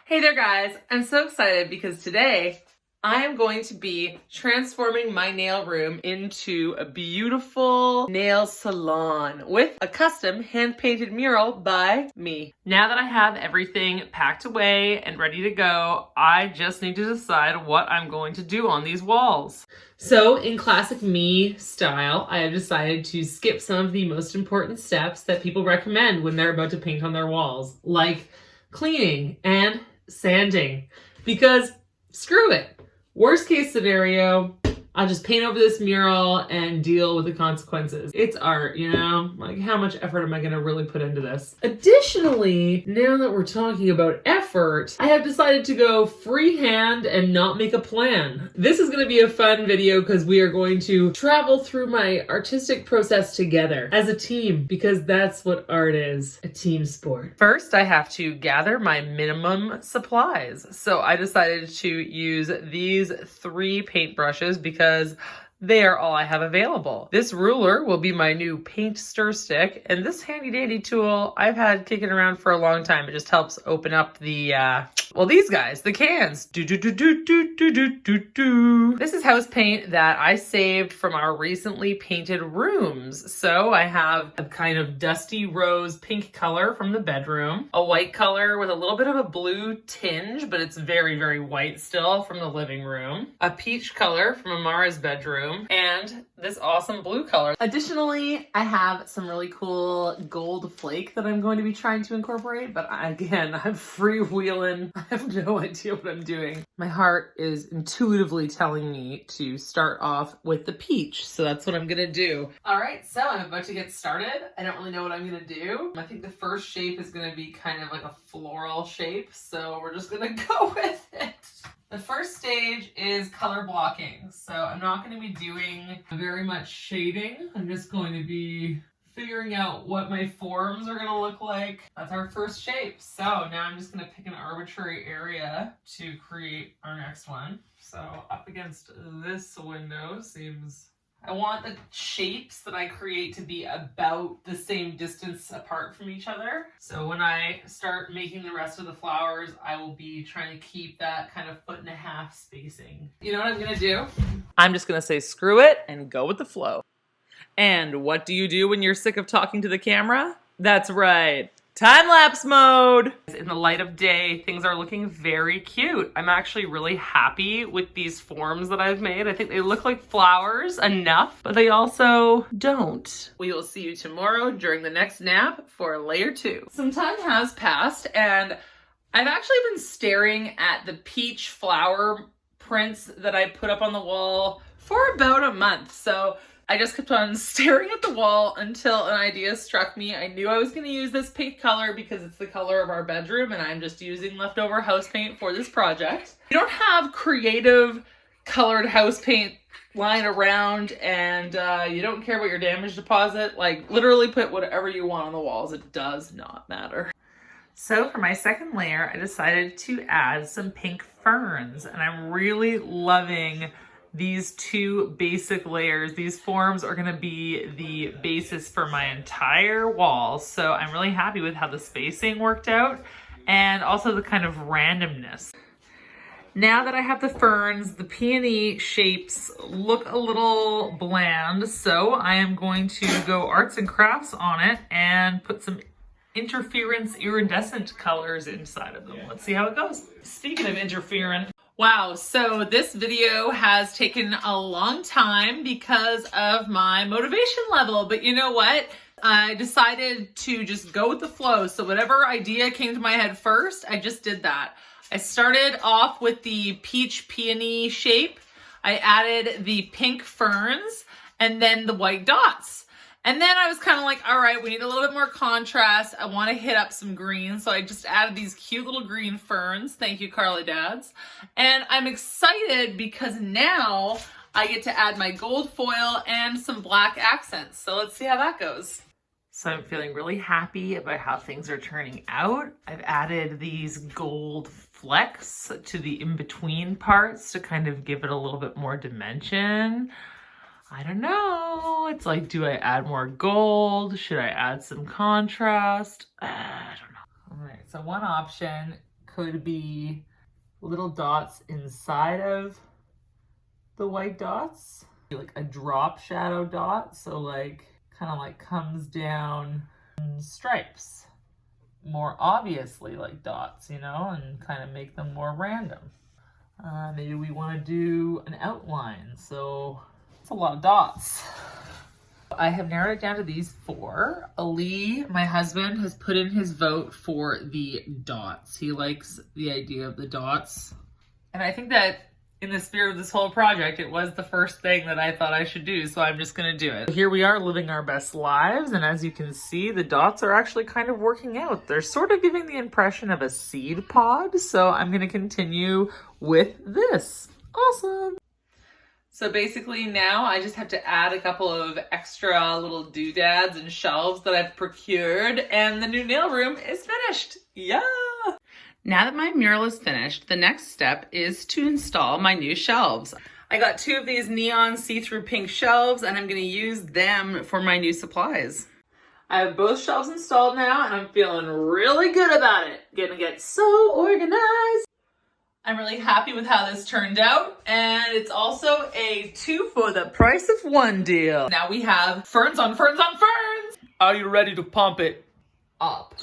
Hey there guys, I'm so excited because today I am going to be transforming my nail room into a beautiful nail salon with a custom hand-painted mural by me. Now that I have everything packed away and ready to go, I just need to decide what I'm going to do on these walls. So in classic me style, I have decided to skip some of the most important steps that people recommend when they're about to paint on their walls, like cleaning and sanding, because screw it. Worst case scenario, I'll just paint over this mural and deal with the consequences. It's art, you know? Like, how much effort am I gonna really put into this? Additionally, now that we're talking about effort, I have decided to go freehand and not make a plan. This is gonna be a fun video because we are going to travel through my artistic process together as a team, because that's what art is, a team sport. First, I have to gather my minimum supplies. So I decided to use these 3 paintbrushes because they are all I have available. This ruler will be my new paint stir stick, and this handy dandy tool I've had kicking around for a long time. It just helps open up the, well, these guys, the cans. This is house paint that I saved from our recently painted rooms. So I have a kind of dusty rose pink color from the bedroom, a white color with a little bit of a blue tinge, but it's very, very white still, from the living room, a peach color from Amara's bedroom, and this awesome blue color. Additionally, I have some really cool gold flake that I'm going to be trying to incorporate, but again, I'm freewheeling. I have no idea what I'm doing. My heart is intuitively telling me to start off with the peach, so that's what I'm gonna do. All right, so I'm about to get started. I don't really know what I'm gonna do. I think the first shape is gonna be kind of like a floral shape, so we're just gonna go with it. The first stage is color blocking, so I'm not going to be doing very much shading. I'm just going to be figuring out what my forms are going to look like. That's our first shape. So now I'm just going to pick an arbitrary area to create our next one. So up against this window seems... I want the shapes that I create to be about the same distance apart from each other. So when I start making the rest of the flowers, I will be trying to keep that kind of 1.5 foot spacing. You know what I'm gonna do? I'm just gonna say screw it and go with the flow. And what do you do when you're sick of talking to the camera? That's right. Time-lapse mode! In the light of day, things are looking very cute. I'm actually really happy with these forms that I've made. I think they look like flowers enough, but they also don't. We will see you tomorrow during the next nap for layer 2. Some time has passed, and I've actually been staring at the peach flower prints that I put up on the wall for about a month. So I just kept on staring at the wall until an idea struck me. I knew I was going to use this pink color because it's the color of our bedroom, and I'm just using leftover house paint for this project. You don't have creative colored house paint lying around, and you don't care about your damage deposit, like literally put whatever you want on the walls. It does not matter. So for my second layer, I decided to add some pink ferns, and I'm really loving these 2 basic layers. These forms are gonna be the basis for my entire wall. So I'm really happy with how the spacing worked out and also the kind of randomness. Now that I have the ferns, the peony shapes look a little bland. So I am going to go arts and crafts on it and put some interference iridescent colors inside of them. Let's see how it goes. Speaking of interference, wow, so this video has taken a long time because of my motivation level, but you know what? I decided to just go with the flow. So whatever idea came to my head first, I just did that. I started off with the peach peony shape. I added the pink ferns and then the white dots. And then I was kind of like, all right, we need a little bit more contrast. I want to hit up some green. So I just added these cute little green ferns. Thank you, Carly Dads. And I'm excited because now I get to add my gold foil and some black accents. So let's see how that goes. So I'm feeling really happy about how things are turning out. I've added these gold flecks to the in-between parts to kind of give it a little bit more dimension. I don't know. It's like, do I add more gold? Should I add some contrast? I don't know. All right, so one option could be little dots inside of the white dots, like a drop shadow dot, so like kind of like comes down in stripes, more obviously like dots, you know, and kind of make them more random. Maybe we want to do an outline, so it's a lot of dots. I have narrowed it down to these 4. Ali, my husband, has put in his vote for the dots. He likes the idea of the dots. And I think that in the spirit of this whole project, it was the first thing that I thought I should do, so I'm just gonna do it. Here we are living our best lives, and as you can see, the dots are actually kind of working out. They're sort of giving the impression of a seed pod, so I'm gonna continue with this. Awesome. So basically now I just have to add a couple of extra little doodads and shelves that I've procured, and the new nail room is finished. Yeah! Now that my mural is finished, the next step is to install my new shelves. I got 2 of these neon see-through pink shelves, and I'm gonna use them for my new supplies. I have both shelves installed now, and I'm feeling really good about it. Gonna get so organized. I'm really happy with how this turned out, and it's also a 2 for the price of 1 deal. Now we have ferns on ferns on ferns. Are you ready to pump it up?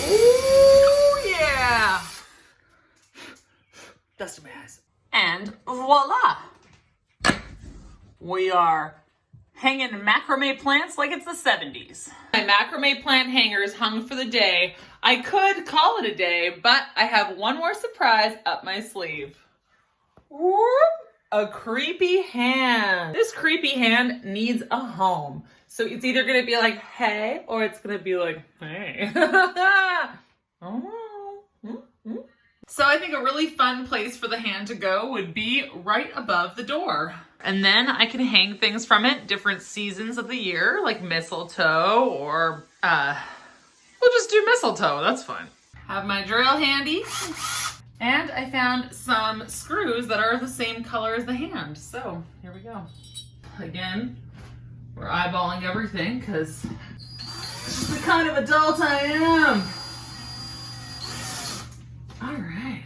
Ooh, yeah. Dust in my eyes. And voila. We are hanging macrame plants like it's the 70s. My macrame plant hangers hung for the day. I could call it a day, but I have one more surprise up my sleeve. Whoop, a creepy hand. This creepy hand needs a home. So it's either gonna be like, hey, or it's gonna be like, hey. So I think a really fun place for the hand to go would be right above the door. And then I can hang things from it different seasons of the year, like mistletoe, or we'll just do mistletoe, that's fine. Have my drill handy. And I found some screws that are the same color as the hand. So here we go. Again, we're eyeballing everything because this is the kind of adult I am. All right.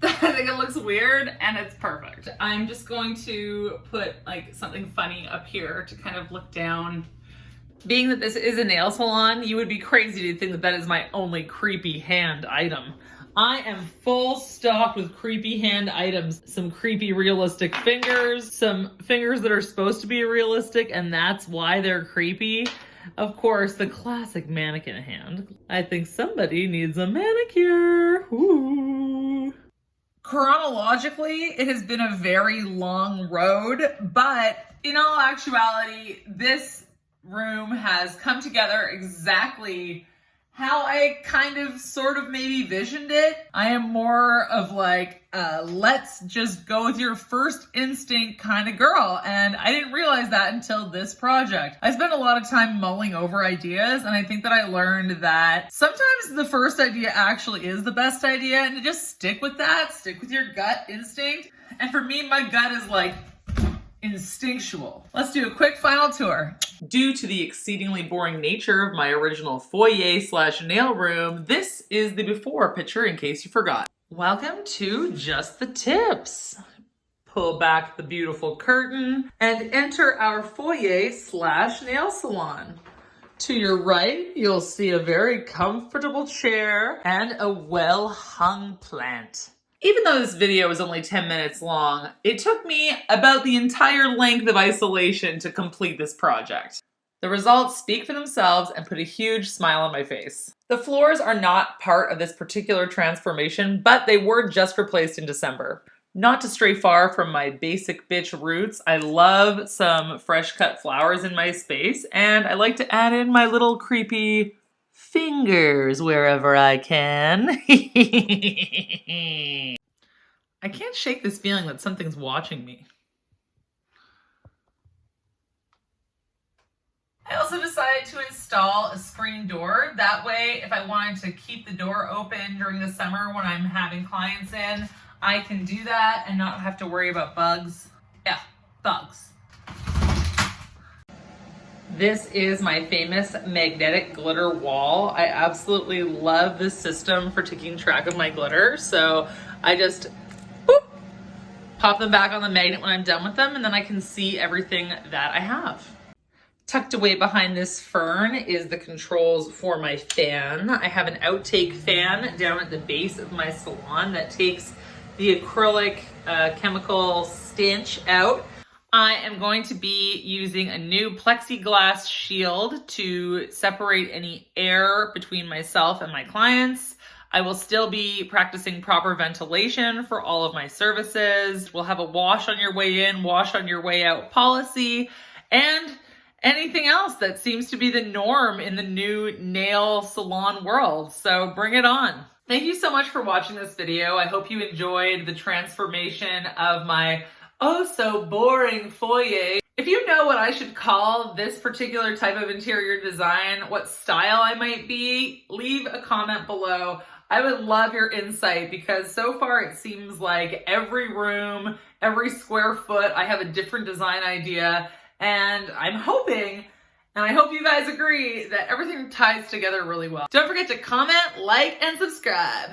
I think it looks weird and it's perfect. I'm just going to put like something funny up here to kind of look down. Being that this is a nail salon, you would be crazy to think that that is my only creepy hand item. I am full stocked with creepy hand items. Some creepy realistic fingers, some fingers that are supposed to be realistic and that's why they're creepy. Of course, the classic mannequin hand. I think somebody needs a manicure. Ooh. Chronologically, it has been a very long road, but in all actuality, this room has come together exactly how I kind of sort of maybe visioned it. I am more of like, let's just go with your first instinct kind of girl. And I didn't realize that until this project. I spent a lot of time mulling over ideas, and I think that I learned that sometimes the first idea actually is the best idea, and to just stick with that, stick with your gut instinct. And for me, my gut is like instinctual. Let's do a quick final tour. Due to the exceedingly boring nature of my original foyer/nail room, this is the before picture in case you forgot. Welcome to Just the Tips. Pull back the beautiful curtain and enter our foyer/nail salon. To your right, you'll see a very comfortable chair and a well-hung plant. Even though this video is only 10 minutes long, it took me about the entire length of isolation to complete this project. The results speak for themselves and put a huge smile on my face. The floors are not part of this particular transformation, but they were just replaced in December. Not to stray far from my basic bitch roots, I love some fresh cut flowers in my space, and I like to add in my little creepy fingers wherever I can. I can't shake this feeling that something's watching me. I also decided to install a screen door. That way, if I wanted to keep the door open during the summer when I'm having clients in, I can do that and not have to worry about bugs. Yeah, bugs. This is my famous magnetic glitter wall. I absolutely love this system for taking track of my glitter. So I just boop, pop them back on the magnet when I'm done with them, and then I can see everything that I have. Tucked away behind this fern is the controls for my fan. I have an outtake fan down at the base of my salon that takes the acrylic chemical stench out. I am going to be using a new plexiglass shield to separate any air between myself and my clients. I will still be practicing proper ventilation for all of my services. We'll have a wash on your way in, wash on your way out policy, and anything else that seems to be the norm in the new nail salon world. So bring it on. Thank you so much for watching this video. I hope you enjoyed the transformation of my oh so boring foyer. If you know what I should call this particular type of interior design, what style I might be, leave a comment below. I would love your insight because so far it seems like every room, every square foot, I have a different design idea, and I'm hoping, and I hope you guys agree, that everything ties together really well. Don't forget to comment, like, and subscribe.